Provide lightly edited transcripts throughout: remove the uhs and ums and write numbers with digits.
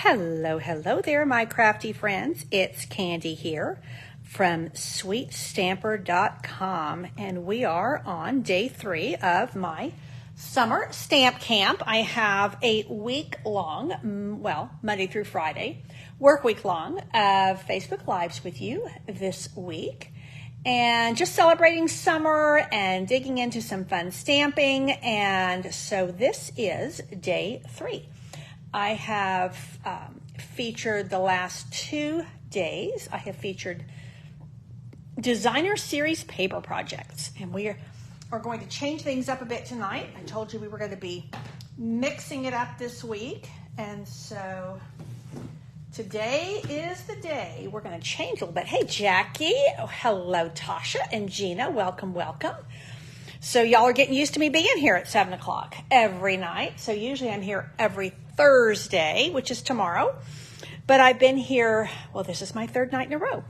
Hello there, my crafty friends. It's Candy here from SweetStamper.com, and we are on day 3 of my summer stamp camp. I have a week-long, Monday through Friday, work week long of Facebook Lives with you this week, and just celebrating summer and digging into some fun stamping. And so this is day 3. I have featured the last 2 days. I have featured designer series paper projects, and we are going to change things up a bit tonight. I told you we were going to be mixing it up this week, and so today is the day we're going to change a little bit. Hey, Jackie. Oh, hello, Tasha and Gina. Welcome. So y'all are getting used to me being here at 7 o'clock every night. So usually I'm here every Thursday, which is tomorrow. But I've been here, this is my 3rd night in a row.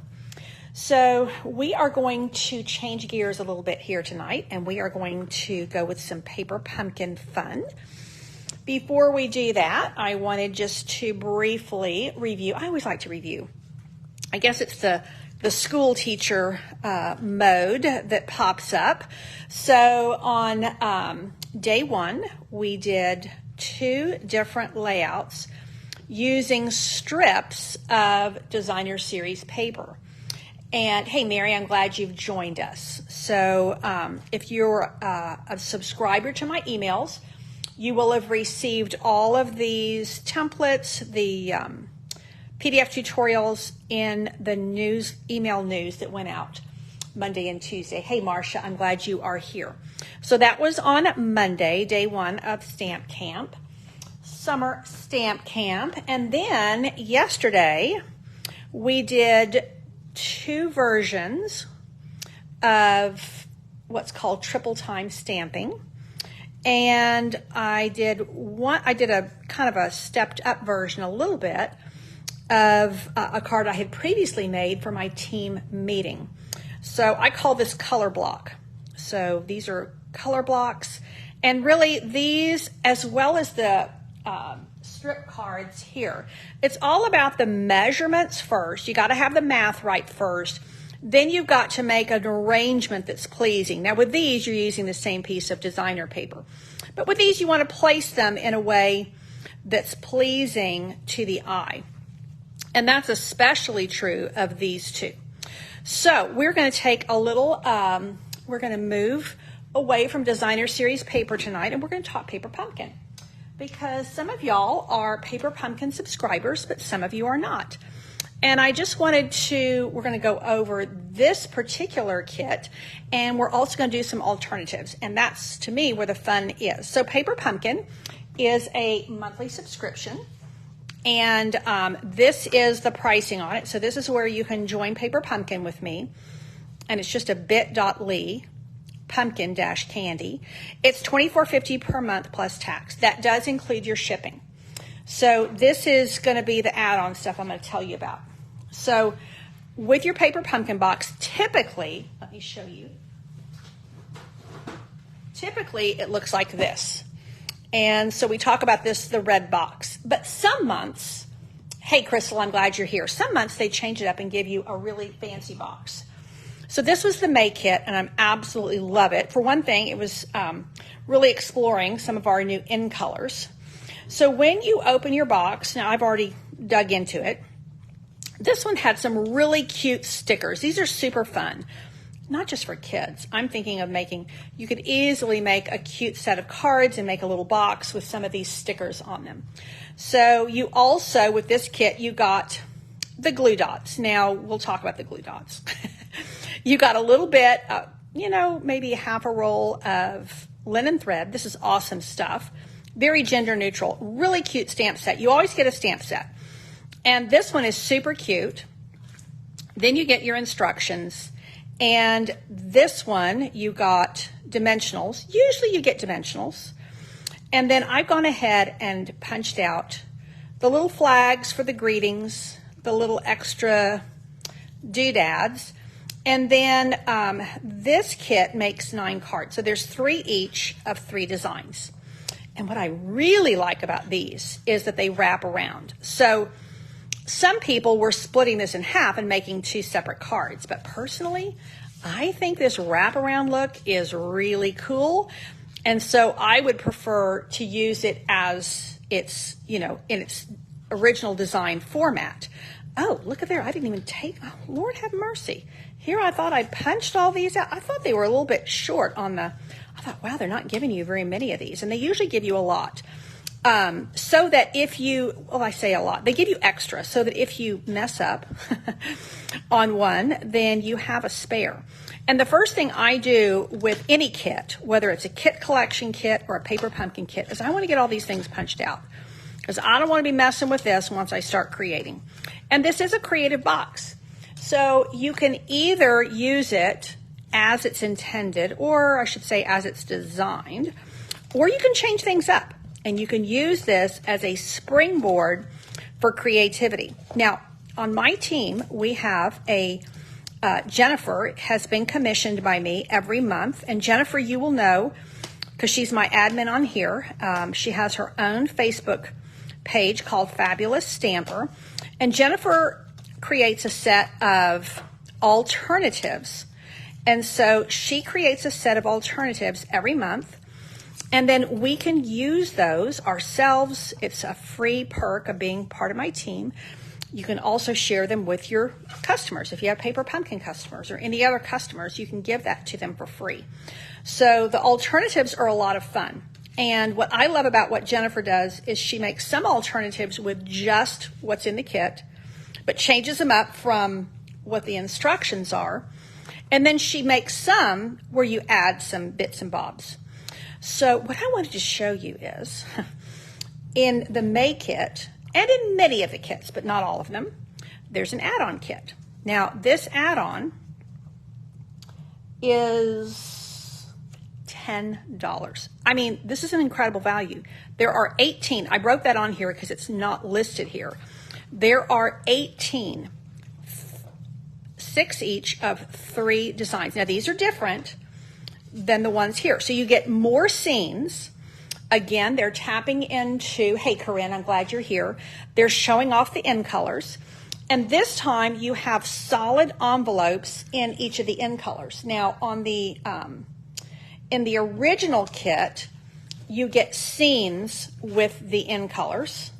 So we are going to change gears a little bit here tonight, and we are going to go with some paper pumpkin fun. Before we do that, I wanted just to briefly review. I always like to review. I guess it's the school teacher mode that pops up. So on day 1, we did 2 different layouts using strips of designer series paper. And hey, Mary, I'm glad you've joined us. So if you're a subscriber to my emails, you will have received all of these templates, the PDF tutorials in the email news that went out Monday and Tuesday. Hey, Marcia, I'm glad you are here. So that was on Monday, day 1 of Stamp Camp, Summer Stamp Camp. And then yesterday, we did 2 versions of what's called triple time stamping. And I did a kind of a stepped up version a little bit of a card I had previously made for my team meeting. So I call this color block. So these are color blocks, and really these, as well as the strip cards here, it's all about the measurements first. You got to have the math right first. Then you've got to make an arrangement that's pleasing. Now with these, you're using the same piece of designer paper. But with these, you want to place them in a way that's pleasing to the eye. And that's especially true of these 2. So we're going to take a little, we're going to move away from designer series paper tonight, and we're going to talk paper pumpkin. Because some of y'all are paper pumpkin subscribers, but some of you are not. And I just wanted we're going to go over this particular kit, and we're also going to do some alternatives. And that's, to me, where the fun is. So Paper Pumpkin is a monthly subscription, and this is the pricing on it. So this is where you can join Paper Pumpkin with me, and it's just a bit.ly pumpkin-candy. It's $24.50 per month plus tax. That does include your shipping. So this is going to be the add-on stuff I'm going to tell you about. So with your paper pumpkin box, typically, let me show you. Typically, it looks like this. And so we talk about this, the red box. But some months, hey, Crystal, I'm glad you're here. Some months they change it up and give you a really fancy box. So this was the May kit, and I absolutely love it. For one thing, it was really exploring some of our new in colors. So when you open your box, now I've already dug into it. This one had some really cute stickers. These are super fun, not just for kids. I'm thinking of you could easily make a cute set of cards and make a little box with some of these stickers on them. So you also, with this kit, you got the glue dots. Now we'll talk about the glue dots. You got a little bit, maybe half a roll of linen thread. This is awesome stuff. Very gender neutral, really cute stamp set. You always get a stamp set. And this one is super cute. Then you get your instructions. And this one, you got dimensionals. Usually you get dimensionals. And then I've gone ahead and punched out the little flags for the greetings, the little extra doodads. And then this kit makes 9 cards. So there's 3 each of 3 designs. And what I really like about these is that they wrap around. So some people were splitting this in half and making 2 separate cards. But personally, I think this wraparound look is really cool. And so I would prefer to use it as its, in its original design format. Oh, look at there. I didn't even oh, Lord have mercy. Here I thought I punched all these out. I thought they were a little bit short on I thought, wow, they're not giving you very many of these. And they usually give you a lot. So that if you, I say a lot, they give you extra so that if you mess up on one, then you have a spare. And the first thing I do with any kit, whether it's a kit collection kit or a paper pumpkin kit, is I want to get all these things punched out because I don't want to be messing with this once I start creating. And this is a creative box. So you can either use it as it's intended, or I should say as it's designed, or you can change things up. And you can use this as a springboard for creativity. Now, on my team, we have Jennifer has been commissioned by me every month. And Jennifer, you will know, because she's my admin on here, she has her own Facebook page called Fabulous Stamper. And Jennifer creates a set of alternatives. And so she creates a set of alternatives every month. And then we can use those ourselves. It's a free perk of being part of my team. You can also share them with your customers. If you have Paper Pumpkin customers or any other customers, you can give that to them for free. So the alternatives are a lot of fun. And what I love about what Jennifer does is she makes some alternatives with just what's in the kit, but changes them up from what the instructions are. And then she makes some where you add some bits and bobs. So what I wanted to show you is in the May kit, and in many of the kits, but not all of them, there's an add-on kit. Now, this add-on is $10. I mean, this is an incredible value. There are 18. I wrote that on here because it's not listed here. There are 18, 6 each of 3 designs. Now, these are different than the ones here. So you get more scenes. Again, they're tapping into, hey, Corinne, I'm glad you're here. They're showing off the end colors. And this time you have solid envelopes in each of the end colors. Now, on the in the original kit, you get scenes with the end colors.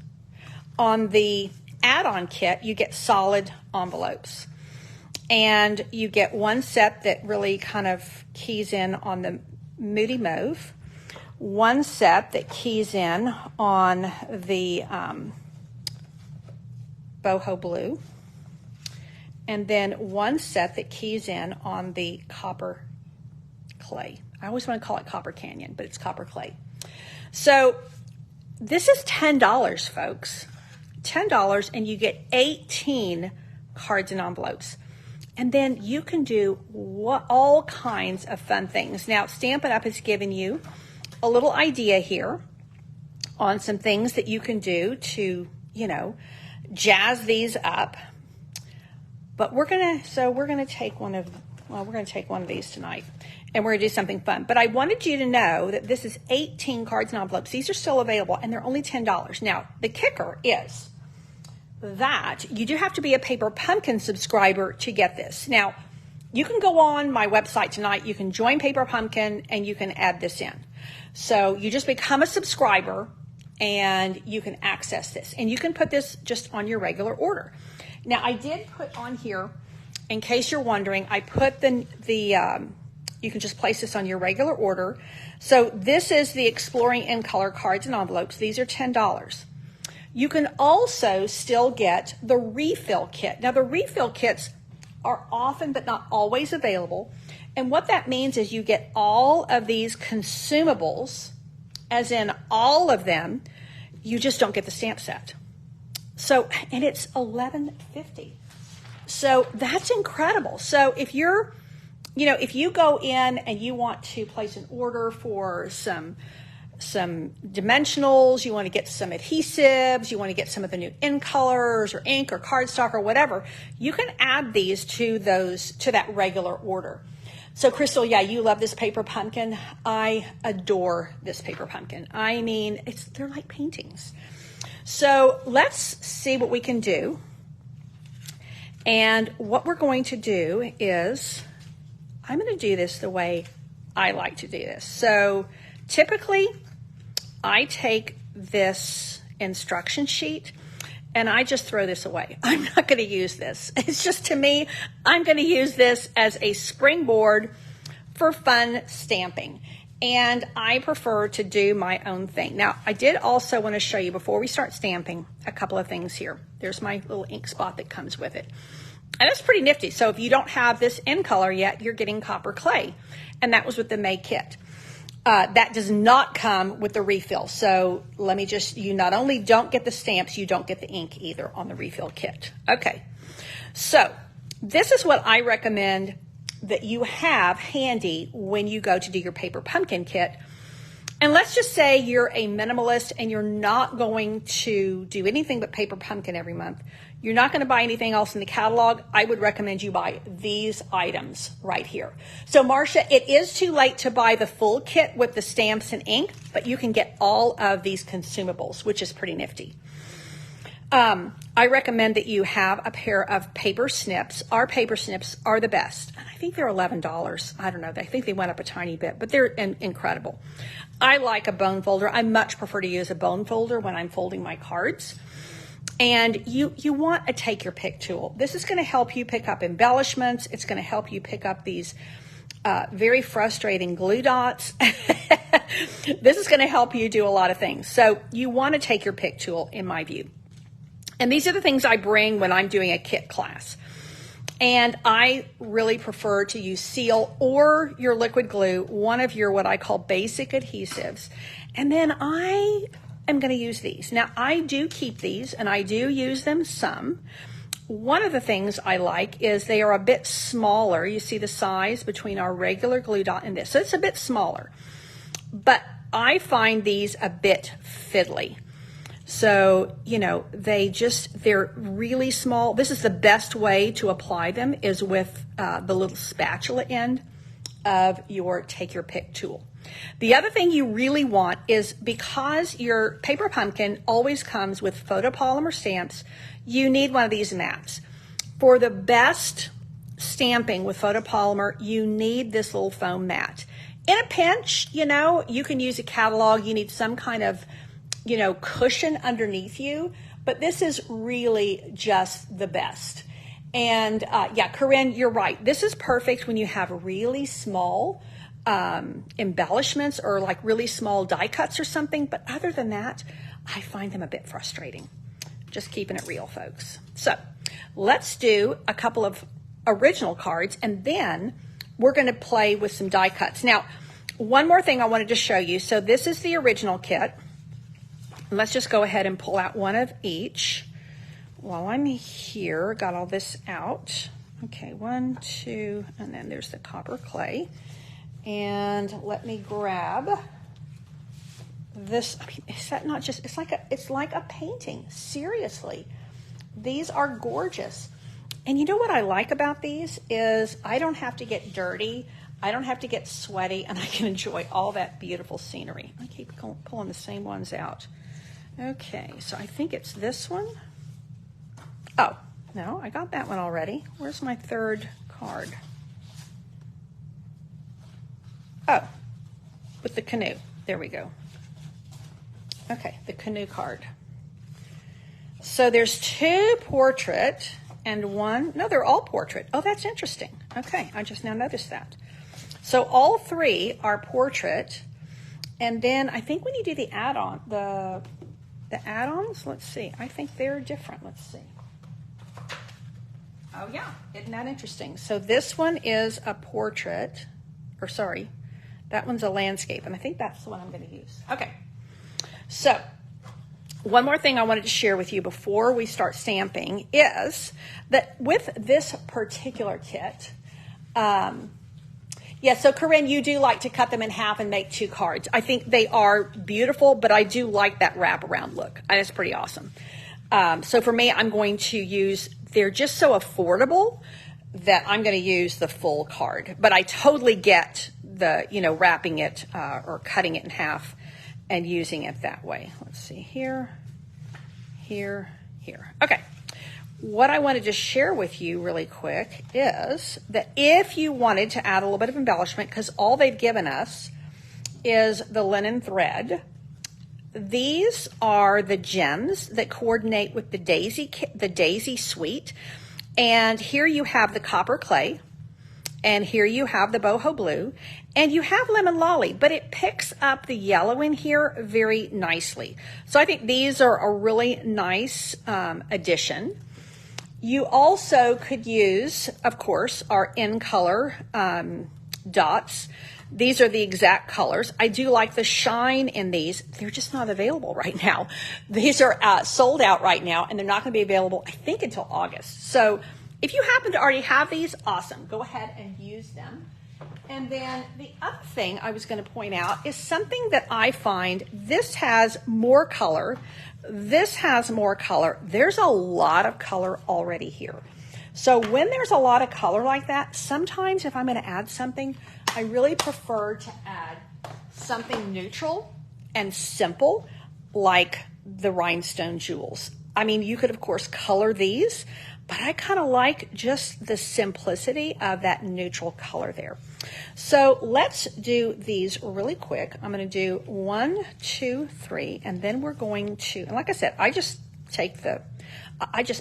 On the add-on kit, you get solid envelopes. And you get one set that really kind of keys in on the Moody Mauve, one set that keys in on the Boho Blue, and then one set that keys in on the Copper Clay. I always want to call it Copper Canyon, but it's Copper Clay. So this is $10, folks. $10, and you get 18 cards and envelopes. And then you can do all kinds of fun things. Now, Stampin' Up! Has given you a little idea here on some things that you can do to, jazz these up. But we're gonna take one of these tonight, and we're gonna do something fun. But I wanted you to know that this is 18 cards and envelopes. These are still available, and they're only $10. Now, the kicker is that you do have to be a Paper Pumpkin subscriber to get this. Now, you can go on my website tonight, you can join Paper Pumpkin, and you can add this in. So you just become a subscriber, and you can access this. And you can put this just on your regular order. Now, I did put on here, in case you're wondering, I put you can just place this on your regular order. So this is the Exploring in Color cards and envelopes. These are $10. You can also still get the refill kit. Now, the refill kits are often but not always available. And what that means is you get all of these consumables, as in all of them. You just don't get the stamp set. So, and it's $11.50. So that's incredible. So if you're, if you go in and you want to place an order for some dimensionals, you want to get some adhesives, you want to get some of the new in colors or ink or cardstock or whatever, you can add these to that regular order. So Crystal, yeah, you love this paper pumpkin. I adore this paper pumpkin. I mean, they're like paintings. So let's see what we can do. And what we're going to do is, I'm going to do this the way I like to do this. So typically, I take this instruction sheet and I just throw this away. I'm not going to use this. It's just, to me, I'm going to use this as a springboard for fun stamping. And I prefer to do my own thing. Now, I did also want to show you, before we start stamping, a couple of things here. There's my little ink spot that comes with it. And it's pretty nifty. So if you don't have this in color yet, you're getting copper clay. And that was with the May kit. That does not come with the refill. So let me just, you not only don't get the stamps, you don't get the ink either on the refill kit. Okay, so this is what I recommend that you have handy when you go to do your paper pumpkin kit. And let's just say you're a minimalist and you're not going to do anything but paper pumpkin every month. You're not going to buy anything else in the catalog. I would recommend you buy these items right here. So Marcia, it is too late to buy the full kit with the stamps and ink, but you can get all of these consumables, which is pretty nifty. I recommend that you have a pair of paper snips. Our paper snips are the best. I think they're $11. I don't know. I think they went up a tiny bit, but they're incredible. I like a bone folder. I much prefer to use a bone folder when I'm folding my cards. And you want a take your pick tool. This is going to help you pick up embellishments. It's going to help you pick up these very frustrating glue dots. This is going to help you do a lot of things. So you want to take your pick tool, in my view. And these are the things I bring when I'm doing a kit class. And I really prefer to use Seal or your liquid glue, one of your what I call basic adhesives. And then I am going to use these. Now, I do keep these and I do use them some. One of the things I like is they are a bit smaller. You see the size between our regular glue dot and this. So it's a bit smaller. But I find these a bit fiddly. So, you know, they're really small. This is the best way to apply them, is with the little spatula end of your take your pick tool. The other thing you really want is, because your paper pumpkin always comes with photopolymer stamps, you need one of these mats. For the best stamping with photopolymer, you need this little foam mat. In a pinch, you know, you can use a catalog. You need some kind of, you know, cushion underneath you, but this is really just the best. And yeah, Corinne, you're right. This is perfect when you have really small embellishments or like really small die cuts or something. But other than that, I find them a bit frustrating. Just keeping it real, folks. So let's do a couple of original cards, and then we're going to play with some die cuts. Now, one more thing I wanted to show you. So this is the original kit. Let's just go ahead and pull out one of each. While I'm here, got all this out. Okay, 1, 2, and then there's the copper clay. And let me grab this. I mean, is that not just, it's like a painting, seriously. These are gorgeous. And you know what I like about these is I don't have to get dirty. I don't have to get sweaty, and I can enjoy all that beautiful scenery. I keep pulling the same ones out. Okay, so I think it's this one. Oh, no, I got that one already. Where's my third card? Oh, with the canoe. There we go. Okay, the canoe card. So there's 2 portrait and 1, no, they're all portrait. Oh, that's interesting. Okay, I just now noticed that. So all 3 are portrait. And then I think when you do the add-on, the add-ons, let's see. I think they're different. Let's see. Oh, yeah. Isn't that interesting? So this one is a portrait, or sorry, that one's a landscape, and I think that's the one I'm going to use. Okay. So one more thing I wanted to share with you before we start stamping is that with this particular kit, yeah, so Corinne, you do like to cut them in half and make 2 cards. I think they are beautiful, but I do like that wraparound look. It's pretty awesome. So for me, I'm going to use, they're just so affordable that I'm going to use the full card, but I totally get the, wrapping it or cutting it in half and using it that way. Let's see here, here, here. Okay. What I wanted to share with you really quick is that if you wanted to add a little bit of embellishment, because all they've given us is the linen thread, these are the gems that coordinate with the daisy suite. And here you have the copper clay, and here you have the boho blue, and you have lemon lolly, but it picks up the yellow in here very nicely. So I think these are a really nice addition. You also could use, of course, our in color dots. These are the exact colors. I do like the shine in these. They're just not available right now. These are sold out right now, and they're not going to be available, I think, until August. So if you happen to already have these, awesome. Go ahead and use them. And then the other thing I was going to point out is something that I find, this has more color. This has more color. There's a lot of color already here. So when there's a lot of color like that, sometimes if I'm going to add something, I really prefer to add something neutral and simple, like the rhinestone jewels. I mean, you could, of course, color these, but I kind of like just the simplicity of that neutral color there. So let's do these really quick. I'm going to do 1, 2, 3, and then we're going to, and like I said, I just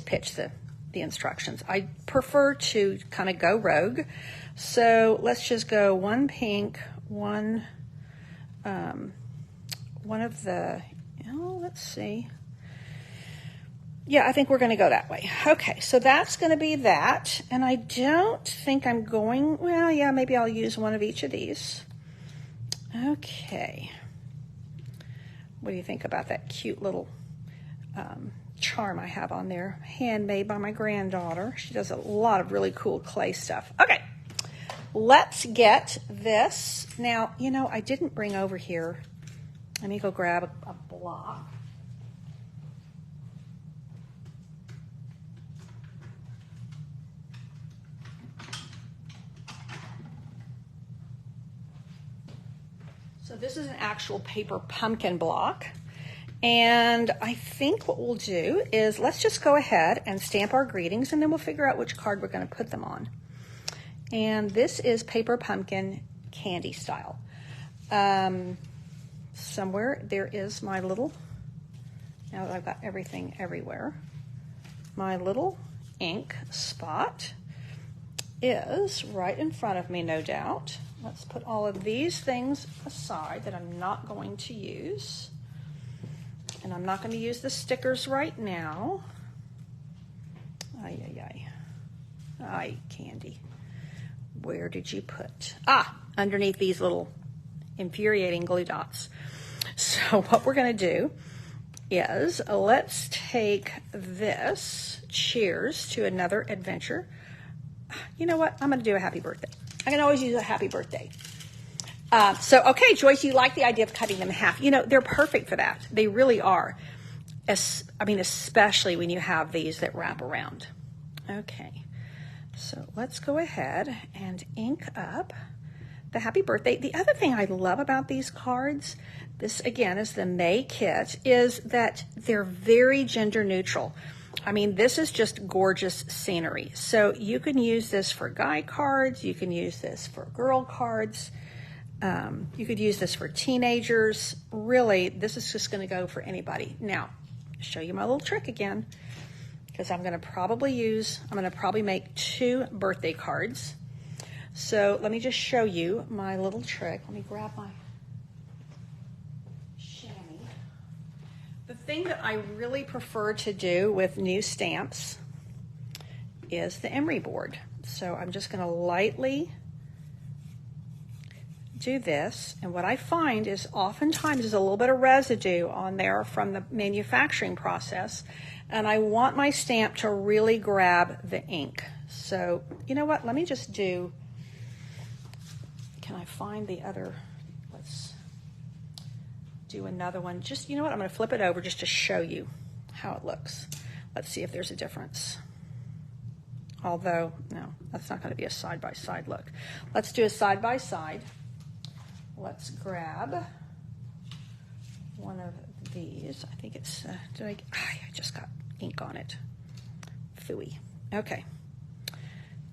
pitch the instructions. I prefer to kind of go rogue. So let's just go 1 pink, one of the, let's see. Yeah, I think we're going to go that way. Okay, so that's going to be that. And I don't think I'm going, well, yeah, maybe I'll use one of each of these. Okay. What do you think about that cute little charm I have on there? Handmade by my granddaughter. She does a lot of really cool clay stuff. Okay, let's get this. Now, I didn't bring over here. Let me go grab a block. So this is an actual paper pumpkin block. And I think what we'll do is let's just go ahead and stamp our greetings, and then we'll figure out which card we're going to put them on. And this is paper pumpkin candy style. Somewhere there is my little, now that I've got everything everywhere, my little ink spot is right in front of me, no doubt. Let's put all of these things aside that I'm not going to use. And I'm not going to use the stickers right now. Ay, Candy. Where did you put? Underneath these little infuriating glue dots. So what we're going to do is let's take this. Cheers to another adventure. You know what? I'm going to do a happy birthday. I can always use a happy birthday. Okay, Joyce, you like the idea of cutting them in half. They're perfect for that. They really are. Especially when you have these that wrap around. Okay, so let's go ahead and ink up the happy birthday. The other thing I love about these cards, this again is the May kit, is that they're very gender neutral. This is just gorgeous scenery. So you can use this for guy cards. You can use this for girl cards. You could use this for teenagers. Really, this is just going to go for anybody. Now, show you my little trick again, because I'm going to probably make 2 birthday cards. So let me just show you my little trick. Let me grab my chamois. The thing that I really prefer to do with new stamps is the emery board. So I'm just going to lightly do this, and what I find is oftentimes there's a little bit of residue on there from the manufacturing process, and I want my stamp to really grab the ink. So you know what, let me just do, can I find the other, let's do another one. Just, you know what, I'm going to flip it over just to show you how it looks. Let's see if there's a difference. Although, no, that's not going to be a side-by-side look. Let's do a side-by-side. Let's grab one of these. I think it's, I just got ink on it. Phooey. Okay.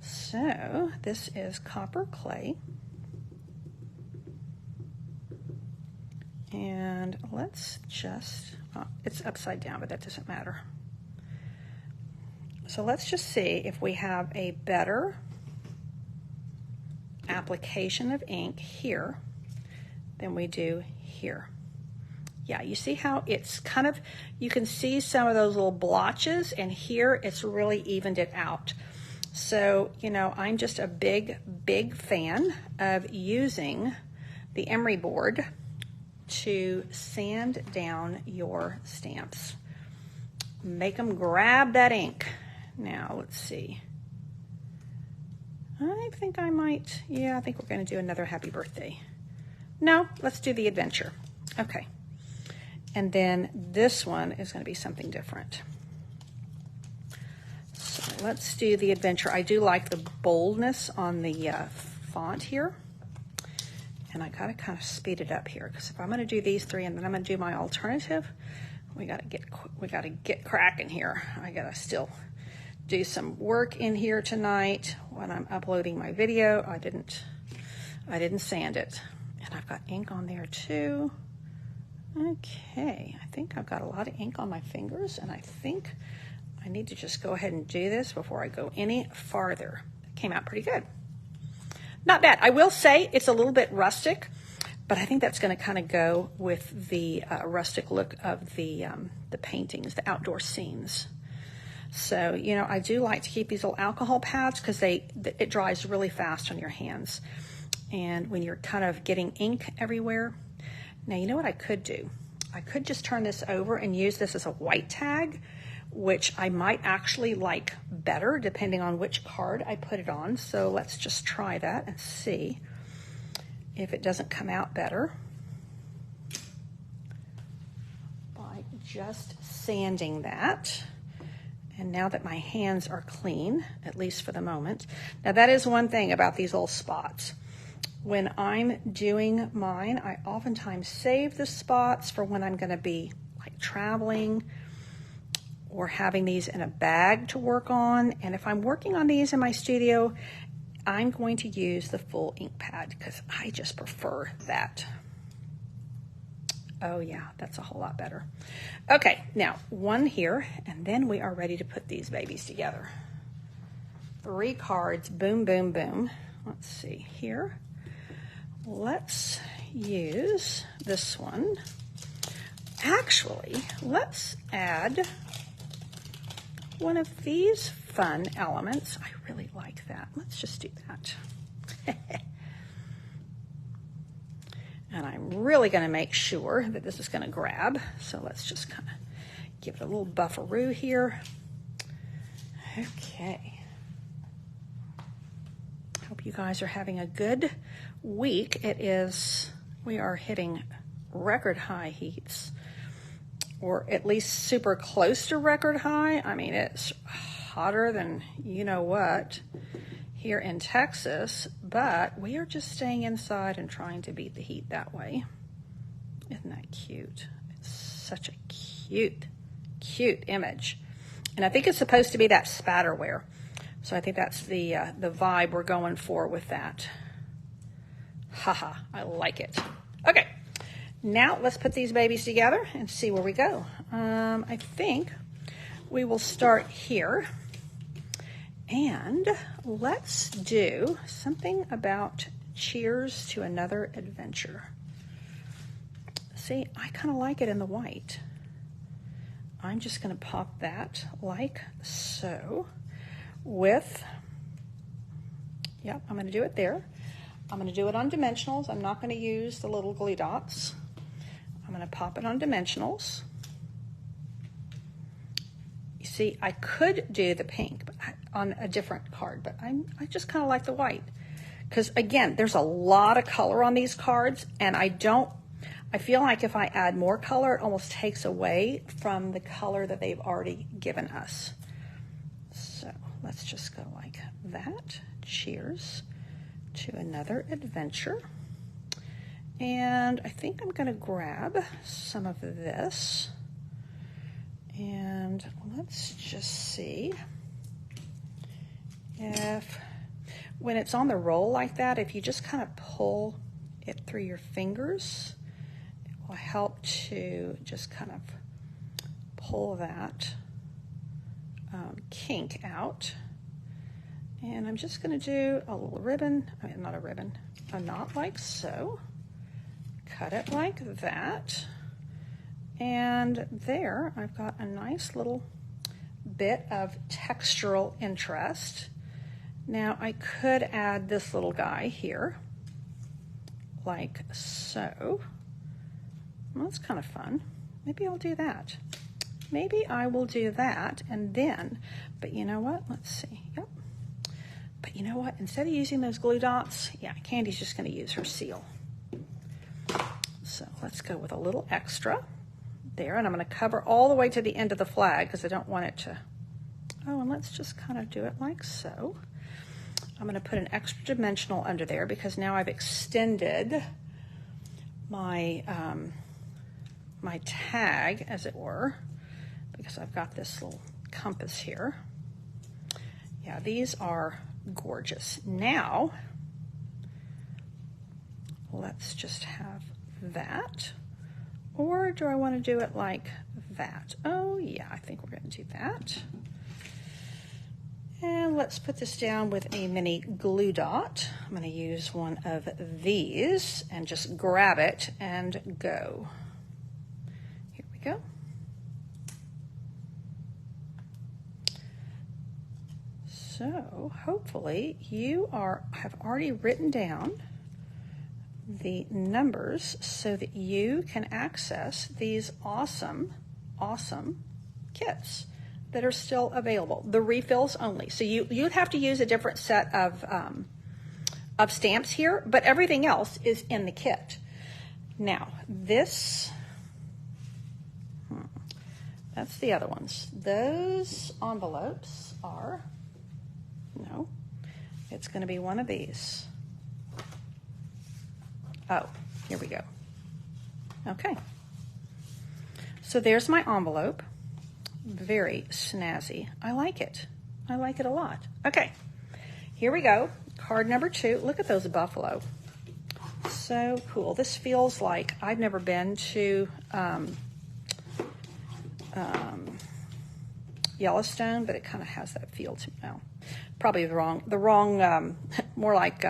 So this is copper clay. And let's just, it's upside down, but that doesn't matter. So let's just see if we have a better application of ink here than we do here. Yeah, you see how it's kind of, you can see some of those little blotches, and here it's really evened it out. So, you know, I'm just a big, big fan of using the emery board to sand down your stamps. Make them grab that ink. Now, let's see. I think I might, yeah, I think we're going to do another happy birthday. No, let's do the adventure. Okay. And then this one is going to be something different. So let's do the adventure. I do like the boldness on the font here. And I got to kind of speed it up here, because if I'm going to do these three and then I'm going to do my alternative, we got to get cracking here. I got to still do some work in here tonight when I'm uploading my video. I didn't sand it. And I've got ink on there too. Okay, I think I've got a lot of ink on my fingers, and I think I need to just go ahead and do this before I go any farther. It came out pretty good. Not bad. I will say it's a little bit rustic, but I think that's going to kind of go with the rustic look of the paintings, the outdoor scenes. So, you know, I do like to keep these little alcohol pads because it dries really fast on your hands. And when you're kind of getting ink everywhere. Now, you know what I could do? I could just turn this over and use this as a white tag, which I might actually like better depending on which card I put it on. So let's just try that and see if it doesn't come out better by just sanding that. And now that my hands are clean, at least for the moment. Now that is one thing about these little spots. When I'm doing mine, I oftentimes save the spots for when I'm going to be like traveling or having these in a bag to work on. And if I'm working on these in my studio, I'm going to use the full ink pad because I just prefer that. Oh yeah, that's a whole lot better. Okay, now one here, and then we are ready to put these babies together. 3 cards, boom, boom, boom. Let's see here. Let's use this one. Actually, let's add one of these fun elements. I really like that. Let's just do that. And I'm really going to make sure that this is going to grab. So let's just kind of give it a little bufferoo here. Okay. Hope you guys are having a good week. We are hitting record high heats, or at least super close to record high. I mean, it's hotter than you know what here in Texas, but we are just staying inside and trying to beat the heat that way. Isn't that cute? It's such a cute, cute image. And I think it's supposed to be that spatterware. So I think that's the vibe we're going for with that. Haha, I like it. Okay, now let's put these babies together and see where we go. I think we will start here. And let's do something about cheers to another adventure. See, I kind of like it in the white. I'm just going to pop that like so with, yep, I'm going to do it there. I'm going to do it on dimensionals. I'm not going to use the little glue dots. I'm going to pop it on dimensionals. You see, I could do the pink on a different card, but I just kind of like the white. Because again, there's a lot of color on these cards, and I feel like if I add more color, it almost takes away from the color that they've already given us. So let's just go like that. Cheers to another adventure. And I think I'm going to grab some of this. And let's just see if, when it's on the roll like that, if you just kind of pull it through your fingers, it will help to just kind of pull that kink out. And I'm just going to do a little ribbon, I mean, not a ribbon, a knot like so. Cut it like that. And there I've got a nice little bit of textural interest. Now I could add this little guy here, like so. Well, that's kind of fun. Maybe I'll do that. Maybe I will do that and then, but you know what? Let's see. Yep. But you know what? Instead of using those glue dots, yeah, Candy's just going to use her seal. So let's go with a little extra there, and I'm going to cover all the way to the end of the flag because I don't want it to, oh, and let's just kind of do it like so. I'm going to put an extra dimensional under there because now I've extended my, my tag, as it were, because I've got this little compass here. Yeah, these are gorgeous. Now, let's just have that. Or do I want to do it like that? Oh yeah, I think we're going to do that. And let's put this down with a mini glue dot. I'm going to use one of these and just grab it and go. Here we go. So hopefully you have already written down the numbers so that you can access these awesome, awesome kits that are still available. The refills only. So you'd have to use a different set of stamps here, but everything else is in the kit. Now this, that's the other ones. Those envelopes are, no, it's going to be one of these. Oh, here we go. Okay. So there's my envelope. Very snazzy. I like it. I like it a lot. Okay. Here we go. Card number 2. Look at those buffalo. So cool. This feels like I've never been to Yellowstone, but it kind of has that feel to me now. Probably the wrong, more like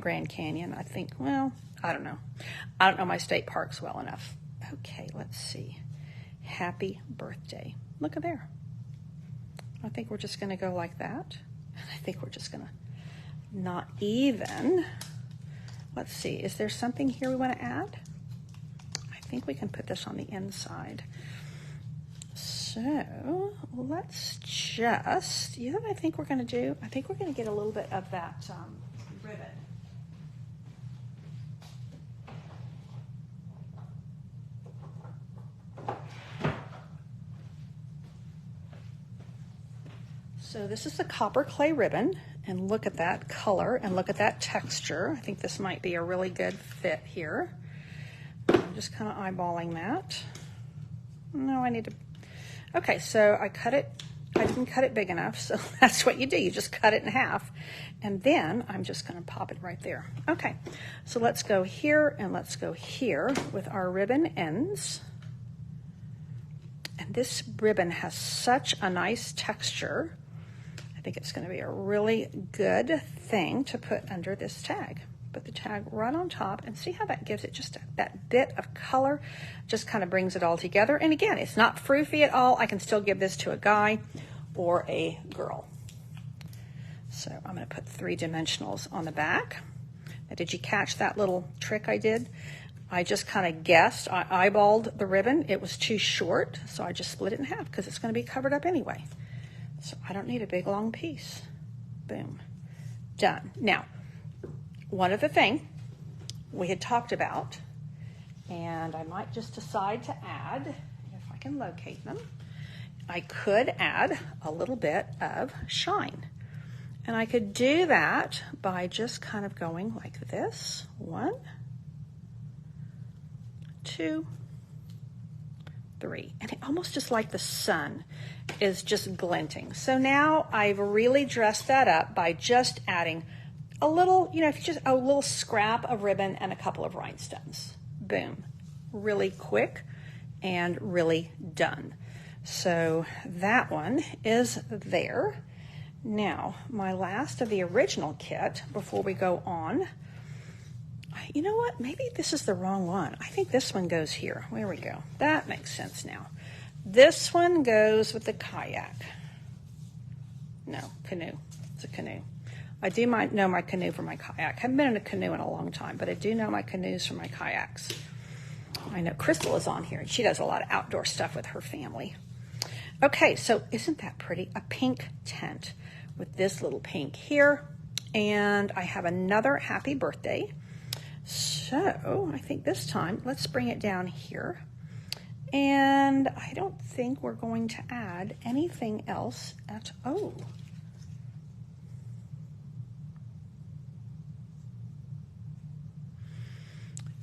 Grand Canyon, I think. Well, I don't know. I don't know my state parks well enough. Okay, let's see. Happy birthday. Look at there. I think we're just going to go like that. I think we're just going to not even. Let's see. Is there something here we want to add? I think we can put this on the inside. So let's just, you know what I think we're going to do? I think we're going to get a little bit of that ribbon. So this is the copper clay ribbon, and look at that color and look at that texture. I think this might be a really good fit here. I'm just kind of eyeballing that. No, I need to, okay, so I didn't cut it big enough, so that's what you do. You just cut it in half, and then I'm just going to pop it right there. Okay, so let's go here and let's go here with our ribbon ends. And this ribbon has such a nice texture. I think it's going to be a really good thing to put under this tag. Put the tag right on top and see how that gives it just that bit of color, just kind of brings it all together. And again, it's not froofy at all. I can still give this to a guy or a girl. So I'm going to put 3 dimensionals on the back. Now, did you catch that little trick I did? I just kind of guessed. I eyeballed the ribbon. It was too short, so I just split it in half because it's going to be covered up anyway. So I don't need a big long piece. Boom. Done. Now, one other thing we had talked about, and I might just decide to add, if I can locate them. I could add a little bit of shine. And I could do that by just kind of going like this. 1, 2, 3. And it almost just like the sun is just glinting. So now I've really dressed that up by just adding a little, if you just a little scrap of ribbon and a couple of rhinestones. Boom. Really quick and really done. So that one is there. Now, my last of the original kit before we go on, you know what? Maybe this is the wrong one. I think this one goes here. There we go. That makes sense now. This one goes with the kayak. No, canoe. It's a canoe. I do know my canoe from my kayak. I haven't been in a canoe in a long time, but I do know my canoes from my kayaks. I know Crystal is on here, and she does a lot of outdoor stuff with her family. Okay, so isn't that pretty? A pink tent with this little pink here. And I have another happy birthday. So I think this time, let's bring it down here. And I don't think we're going to add anything else at all.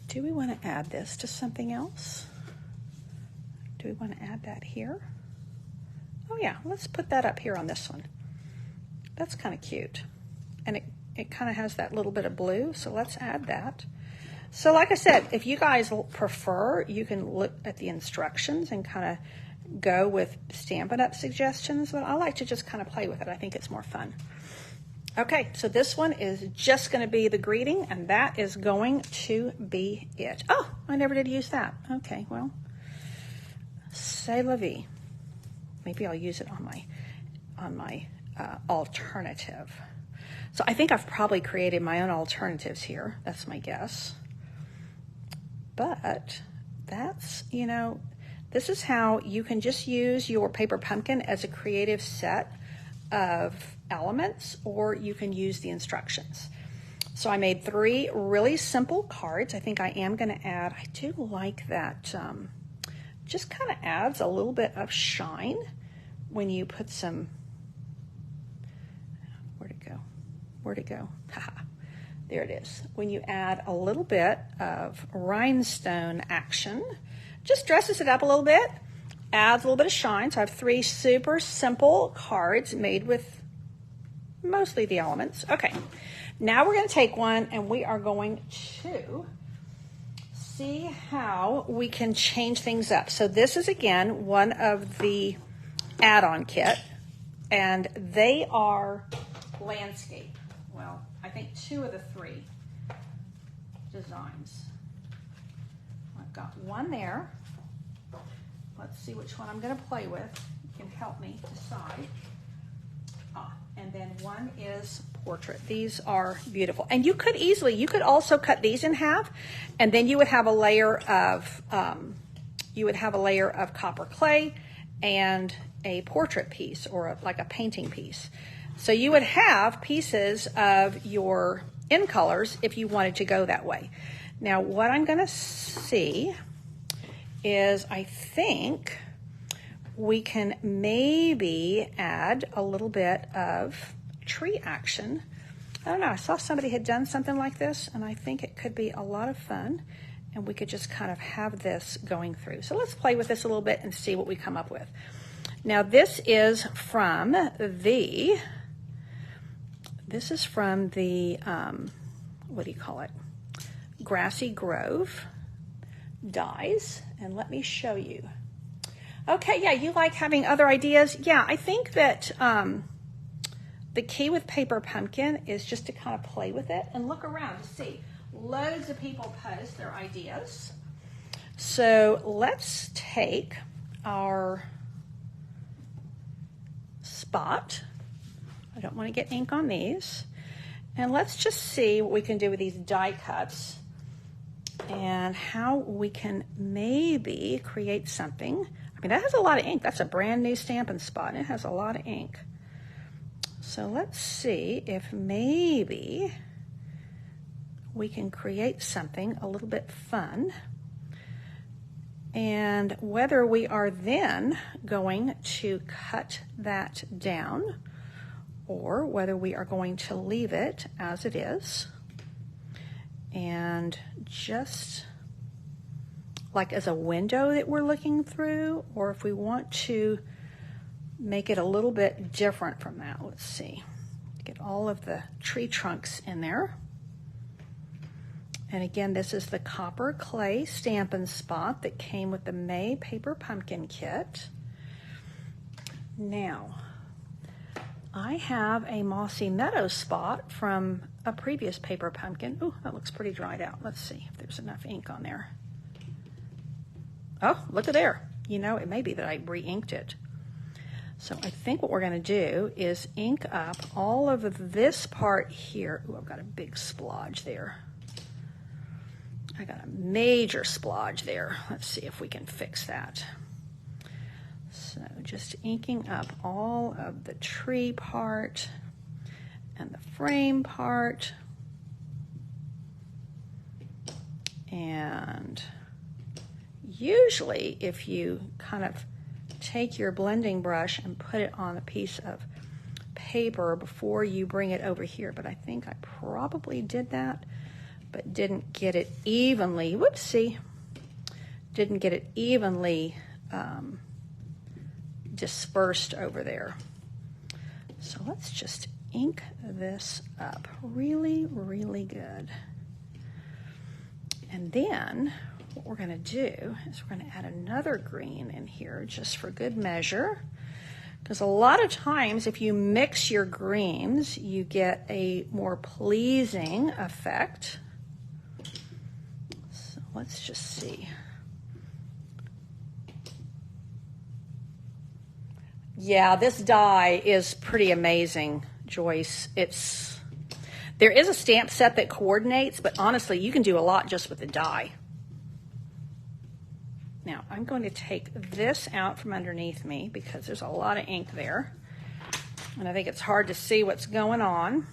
Do we want to add this to something else? Do we want to add that here? Oh yeah, let's put that up here on this one. That's kind of cute. And it kind of has that little bit of blue, so let's add that. So like I said, if you guys prefer, you can look at the instructions and kind of go with Stampin' Up! Suggestions, but I like to just kind of play with it. I think it's more fun. Okay, so this one is just going to be the greeting, and that is going to be it. Oh, I never did use that. Okay, well, c'est la vie. Maybe I'll use it on my alternative. So I think I've probably created my own alternatives here. That's my guess. But that's, this is how you can just use your paper pumpkin as a creative set of elements, or you can use the instructions. So I made 3 really simple cards. I think I am going to add, I do like that, just kind of adds a little bit of shine when you put some, where'd it go? Haha, there it is. When you add a little bit of rhinestone action, just dresses it up a little bit, adds a little bit of shine. So I have 3 super simple cards made with mostly the elements. Okay, now we're going to take one and we are going to see how we can change things up. So this is, again, one of the add-on kit, and they are landscape. Well, I think 2 of the 3 designs. I've got one there. Let's see which one I'm going to play with. You can help me decide. And then one is portrait. These are beautiful. And you could also cut these in half, and then you would have a layer of copper clay and a portrait piece, or like a painting piece. So you would have pieces of your in colors if you wanted to go that way. Now what I'm going to see is, I think we can maybe add a little bit of tree action. I don't know, I saw somebody had done something like this, and I think it could be a lot of fun, and we could just kind of have this going through. So let's play with this a little bit and see what we come up with. Now this is from the what do you call it? Grassy Grove dies, and let me show you. Okay, yeah, you like having other ideas? Yeah, I think that the key with paper pumpkin is just to kind of play with it and look around to see. Loads of people post their ideas. So let's take our spot. I don't want to get ink on these. And let's just see what we can do with these die cuts and how we can maybe create something. I mean, that has a lot of ink. That's a brand new Stampin' Spot, and it has a lot of ink. So let's see if maybe we can create something a little bit fun. and whether we are then going to cut that down or whether we are going to leave it as it is and just like as a window that we're looking through, or if we want to make it a little bit different from that. Let's see. Get all of the tree trunks in there. And again, this is the copper clay Stampin' Spot that came with the May Paper Pumpkin Kit. Now, I have a Mossy Meadow spot from a previous paper pumpkin. Ooh, that looks pretty dried out. Let's see if there's enough ink on there. Oh, look at there. You know, it may be that I re-inked it. So I think what we're going to do is ink up all of this part here. Ooh, I've got a big splodge there. I got a major splodge there. Let's see if we can fix that. So just inking up all of the tree part and the frame part. And usually if you kind of take your blending brush and put it on a piece of paper before you bring it over here, but I think I probably did that, but didn't get it evenly, whoopsie, didn't get it evenly dispersed over there. So let's just ink this up really, really good. And then what we're going to do is we're going to add another green in here just for good measure, because a lot of times if you mix your greens you get a more pleasing effect. So let's just see. Yeah, this die is pretty amazing, Joyce. There is a stamp set that coordinates, but honestly, you can do a lot just with the die. Now, I'm going to take this out from underneath me because there's a lot of ink there, and I think it's hard to see what's going on.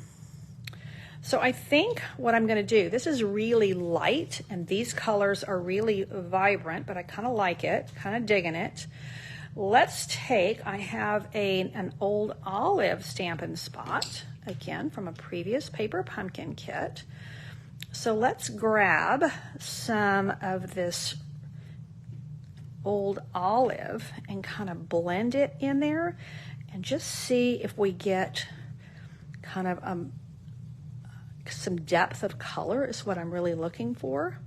So I think what I'm going to do, this is really light, and these colors are really vibrant, but I kind of like it, kind of digging it. Let's take, I have an old olive Stampin' Spot, again, from a previous paper pumpkin kit. So let's grab some of this old olive and kind of blend it in there and just see if we get kind of some depth of color is what I'm really looking for.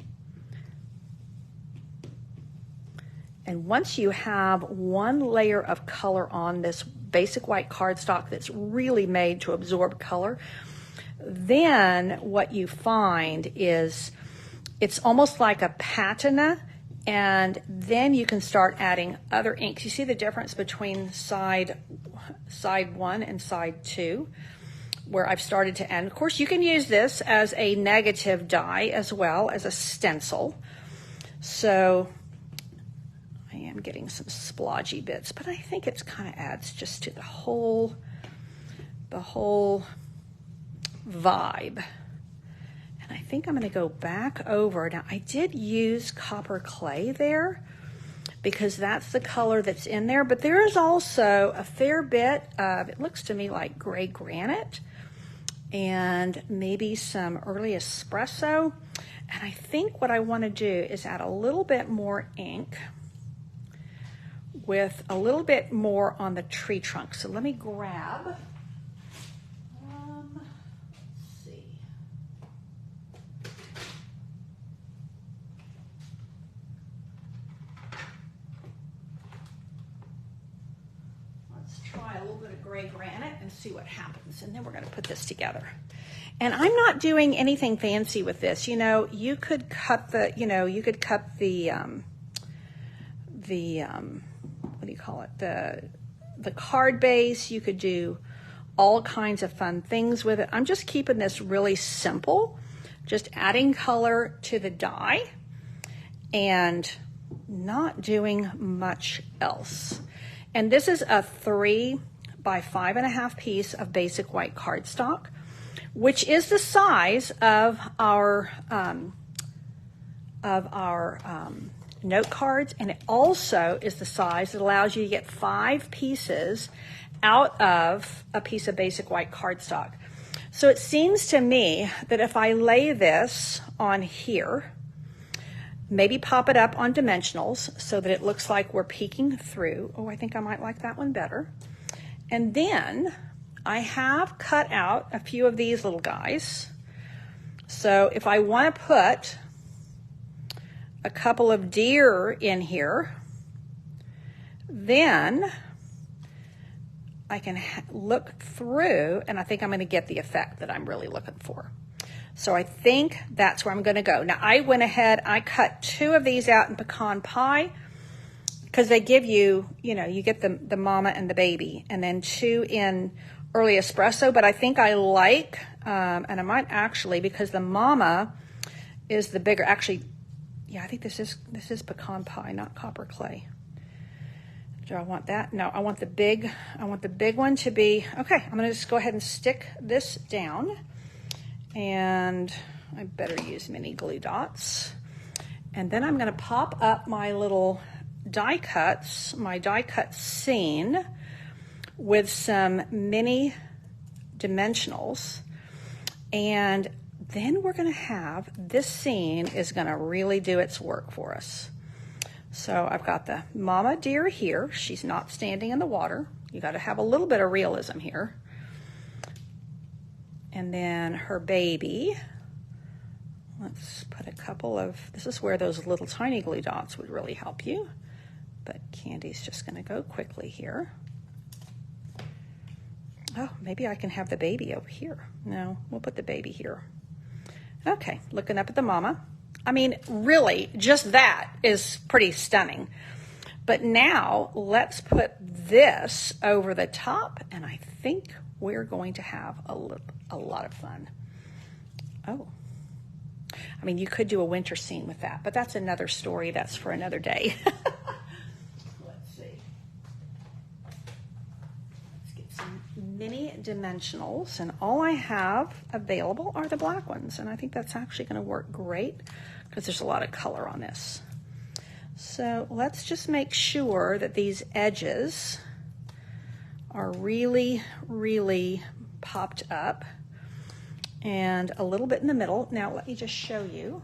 And once you have one layer of color on this basic white cardstock that's really made to absorb color, then what you find is it's almost like a patina, and then you can start adding other inks. You see the difference between side 1 and side 2, where I've started to end. Of course, you can use this as a negative die as well as a stencil. So I am getting some splodgy bits, but I think it's kind of adds just to the whole vibe. And I think I'm going to go back over. Now, I did use copper clay there because that's the color that's in there, but there is also a fair bit of, it looks to me like gray granite and maybe some early espresso. And I think what I want to do is add a little bit more ink with a little bit more on the tree trunk. So let me grab, let's see. Let's try a little bit of gray granite and see what happens. And then we're going to put this together. And I'm not doing anything fancy with this. You know, you could cut the, what do you call it? The card base. You could do all kinds of fun things with it. I'm just keeping this really simple, just adding color to the die and not doing much else. And this is a 3 by 5.5 piece of basic white cardstock, which is the size of our note cards, and it also is the size that allows you to get 5 pieces out of a piece of basic white cardstock. So it seems to me that if I lay this on here, maybe pop it up on dimensionals so that it looks like we're peeking through. Oh, I think I might like that one better. And then I have cut out a few of these little guys. So if I want to put a couple of deer in here, then I can look through, and I think I'm going to get the effect that I'm really looking for. So I think that's where I'm going to go. Now I went ahead, I cut 2 of these out in pecan pie because they give you, you know, you get the mama and the baby, and then 2 in early espresso. But I think I like, and I might actually, because the mama is the bigger, actually, yeah, I think this is pecan pie, not copper clay. Do I want that? No, I want the big one to be, okay, I'm gonna just go ahead and stick this down, and I better use mini glue dots. And then I'm gonna pop up my little die cuts, my die cut scene with some mini dimensionals. And then we're gonna have, this scene is gonna really do its work for us. So I've got the mama deer here. She's not standing in the water. You got to have a little bit of realism here. And then her baby. Let's put a couple of, this is where those little tiny glue dots would really help you. But Candy's just going to go quickly here. Oh, maybe I can have the baby over here. No, we'll put the baby here. Okay, looking up at the mama. I mean, really, just that is pretty stunning. But now let's put this over the top, and I think we're going to have a lot of fun. Oh, I mean, you could do a winter scene with that, but that's another story. That's for another day. Let's see. Let's get some mini dimensionals, and all I have available are the black ones, and I think that's actually going to work great because there's a lot of color on this. So let's just make sure that these edges are really, really popped up, and a little bit in the middle. Now let me just show you,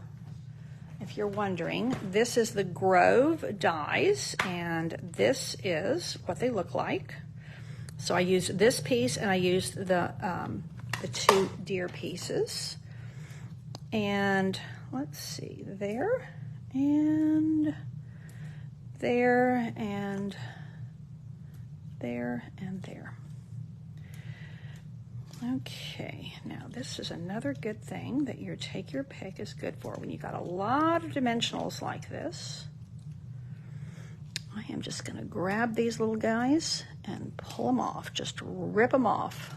if you're wondering, this is the Grove dies, and this is what they look like. So I used this piece, and I used the 2 deer pieces. And let's see, there, and there, and there, and there. Okay, now this is another good thing that your take your pick is good for. When you got a lot of dimensionals like this, I am just going to grab these little guys and pull them off, just rip them off.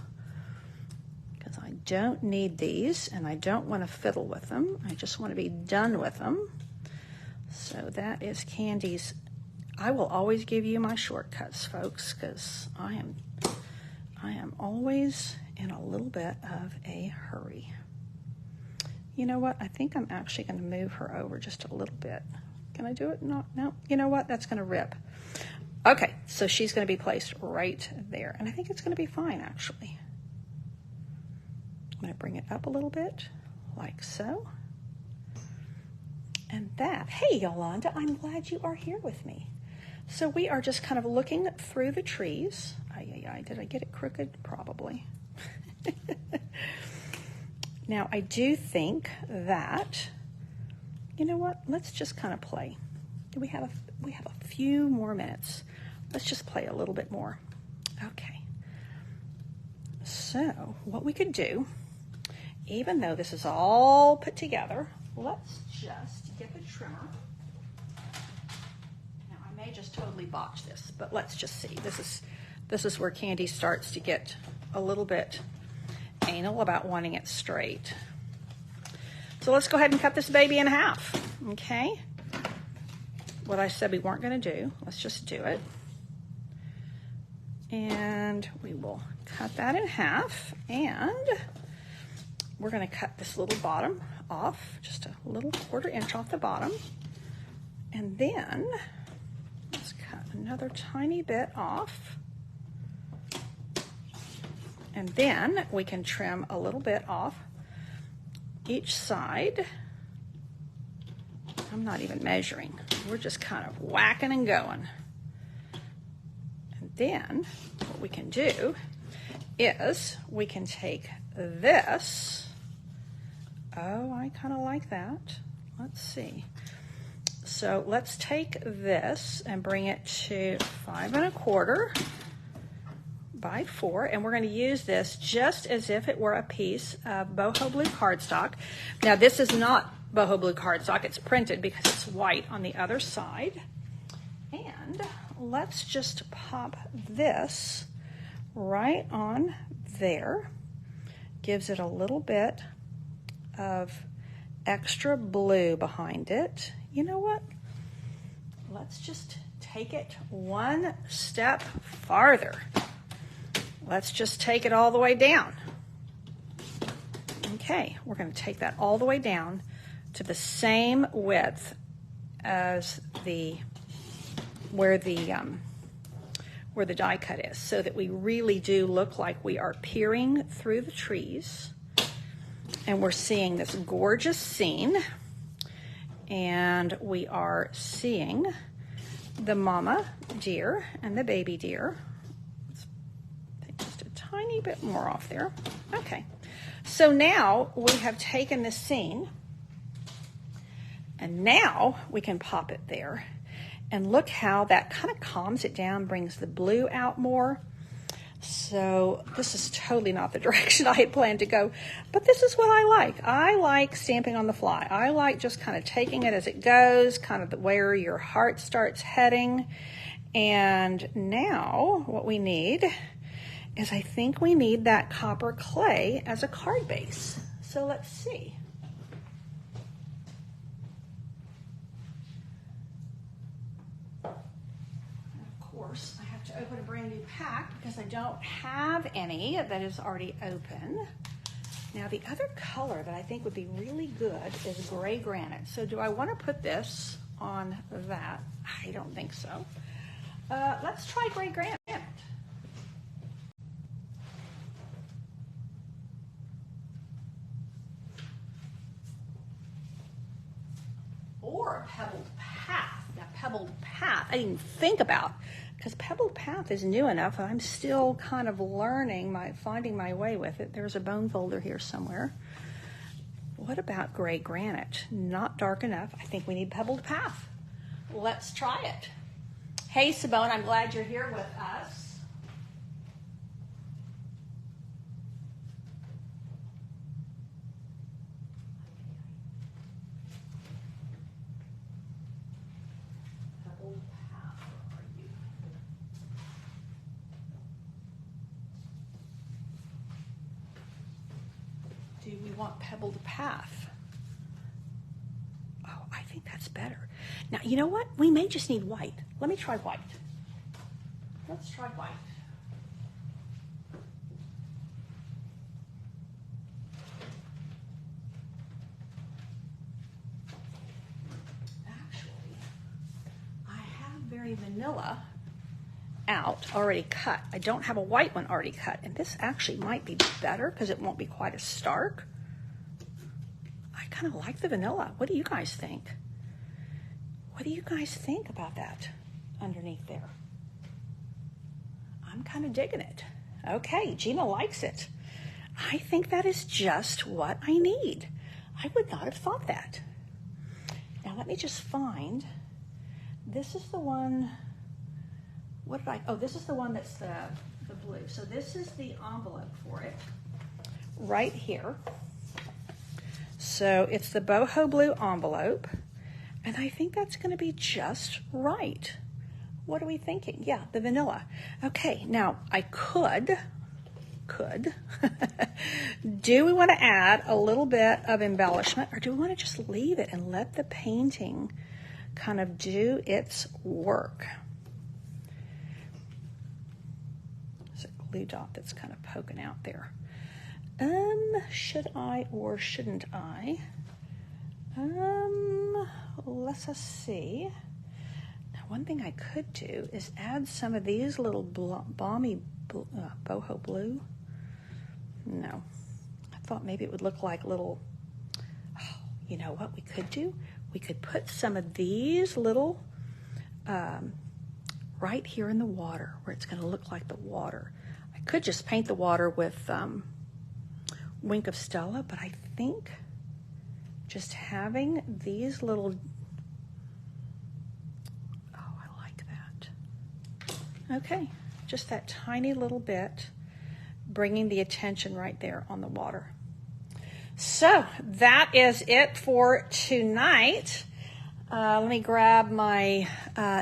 Because I don't need these, and I don't want to fiddle with them. I just want to be done with them. So that is Candy's. I will always give you my shortcuts, folks, because I am always in a little bit of a hurry. You know what? I think I'm actually going to move her over just a little bit. Can I do it? No. You know what? That's going to rip. Okay, so she's going to be placed right there, and I think it's going to be fine, actually. I'm going to bring it up a little bit, like so. And that, hey, Yolanda, I'm glad you are here with me. So we are just kind of looking through the trees. Did I get it crooked? Probably. Now, I do think that, you know what? Let's just kind of play. We have a few more minutes. Let's just play a little bit more. Okay. So what we could do, even though this is all put together, let's just get the trimmer. Now, I may just totally botch this, but let's just see. This is where Candy starts to get a little bit anal about wanting it straight. So let's go ahead and cut this baby in half, okay? What I said we weren't going to do, let's just do it. And we will cut that in half, and we're going to cut this little bottom off, just a little 1/4 inch off the bottom. And then let's cut another tiny bit off. And then we can trim a little bit off each side. I'm not even measuring. We're just kind of whacking and going. And then what we can do is we can take this. Oh, I kind of like that. Let's see. So let's take this and bring it to 5 1/4 by 4, and we're going to use this just as if it were a piece of boho blue cardstock. Now this is not boho blue cardstock, it's printed because it's white on the other side. And let's just pop this right on there. Gives it a little bit of extra blue behind it. You know what? Let's just take it one step farther. Let's just take it all the way down. Okay, we're going to take that all the way down to the same width as where the die cut is, so that we really do look like we are peering through the trees and we're seeing this gorgeous scene, and we are seeing the mama deer and the baby deer. Let's take just a tiny bit more off there. Okay, so now we have taken this scene and now we can pop it there. And look how that kind of calms it down, brings the blue out more. So this is totally not the direction I had planned to go, but this is what I like. I like stamping on the fly. I like just kind of taking it as it goes, kind of where your heart starts heading. And now what we need is, I think we need that copper clay as a card base. So let's see. I have to open a brand new pack because I don't have any that is already open. Now the other color that I think would be really good is gray granite. So do I want to put this on that? I don't think so. Let's try gray granite. Or pebbled path. Now pebbled path, I didn't think about, because pebbled path is new enough. I'm still kind of learning, finding my way with it. There's a bone folder here somewhere. What about gray granite? Not dark enough. I think we need pebbled path. Let's try it. Hey, Simone, I'm glad you're here with us. Do we want pebbled path? Oh, I think that's better. Now, you know what? We may just need white. Let me try white. Let's try white. Actually, I have very vanilla out already cut. I don't have a white one already cut, and this actually might be better because it won't be quite as stark. I kind of like the vanilla. What do you guys think? What do you guys think about that underneath there? I'm kind of digging it. Okay, Gina likes it. I think that is just what I need. I would not have thought that. Now let me just find, this is the one. What did oh, this is the one that's the blue. So this is the envelope for it right here. So it's the boho blue envelope, and I think that's going to be just right. What are we thinking? Yeah, the vanilla. Okay, now I could, do we want to add a little bit of embellishment, or do we want to just leave it and let the painting kind of do its work? Glue dot that's kind of poking out there. Should I or shouldn't I? Let's us see. Now, one thing I could do is add some of these little balmy boho blue. No, I thought maybe it would look like little, oh, you know what we could do? We could put some of these little right here in the water where it's going to look like the water. I could just paint the water with Wink of Stella, but I think just having these little, oh, I like that. Okay, just that tiny little bit, bringing the attention right there on the water. So that is it for tonight. Let me grab my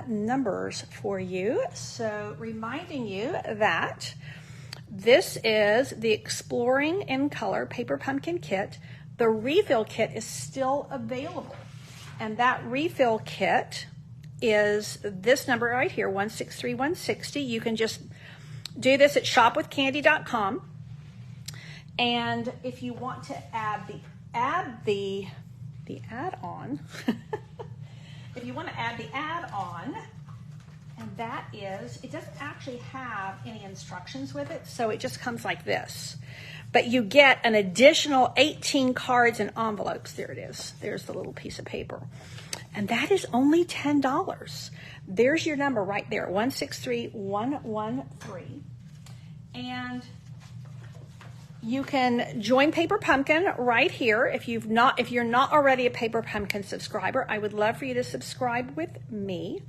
numbers for you. So reminding you that this is the Exploring in Color Paper Pumpkin Kit. The refill kit is still available. And that refill kit is this number right here, 163-160. You can just do this at shopwithcandy.com. And if you want to add the add-on, if you want to add the add-on, and that is, it doesn't actually have any instructions with it, so it just comes like this. But you get an additional 18 cards and envelopes. There it is. There's the little piece of paper. And that is only $10. There's your number right there, 163-113. And you can join Paper Pumpkin right here. If you're not already a Paper Pumpkin subscriber, I would love for you to subscribe with me.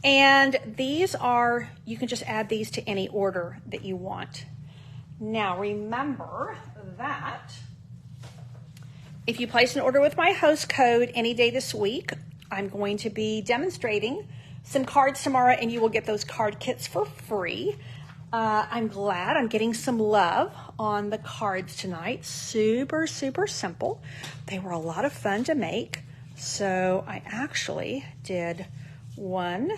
And these are, you can just add these to any order that you want. Now remember that if you place an order with my host code any day this week, I'm going to be demonstrating some cards tomorrow, and you will get those card kits for free. I'm glad I'm getting some love on the cards tonight. Super, super simple. They were a lot of fun to make. So I actually did one.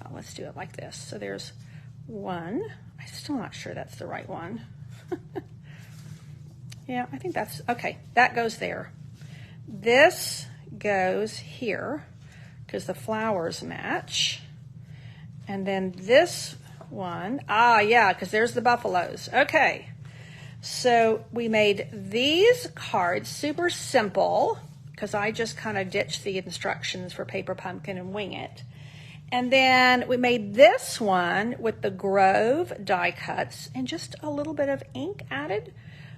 Oh, let's do it like this. So there's one. I'm still not sure that's the right one. Yeah, I think that's, okay, that goes there. This goes here because the flowers match. And then this one, yeah, because there's the buffaloes. Okay, so we made these cards super simple because I just kind of ditched the instructions for Paper Pumpkin and wing it. And then we made this one with the Grove die cuts and just a little bit of ink added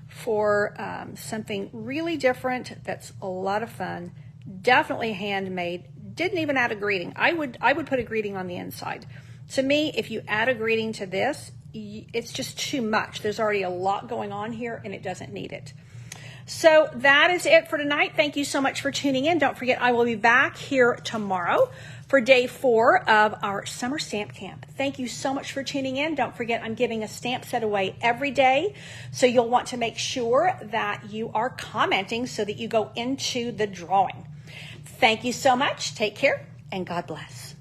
for something really different that's a lot of fun. Definitely handmade. Didn't even add a greeting. I would put a greeting on the inside. To me, if you add a greeting to this, it's just too much. There's already a lot going on here and it doesn't need it. So that is it for tonight. Thank you so much for tuning in. Don't forget, I will be back here tomorrow for day 4 of our summer stamp camp. Thank you so much for tuning in. Don't forget, I'm giving a stamp set away every day. So you'll want to make sure that you are commenting so that you go into the drawing. Thank you so much. Take care and God bless.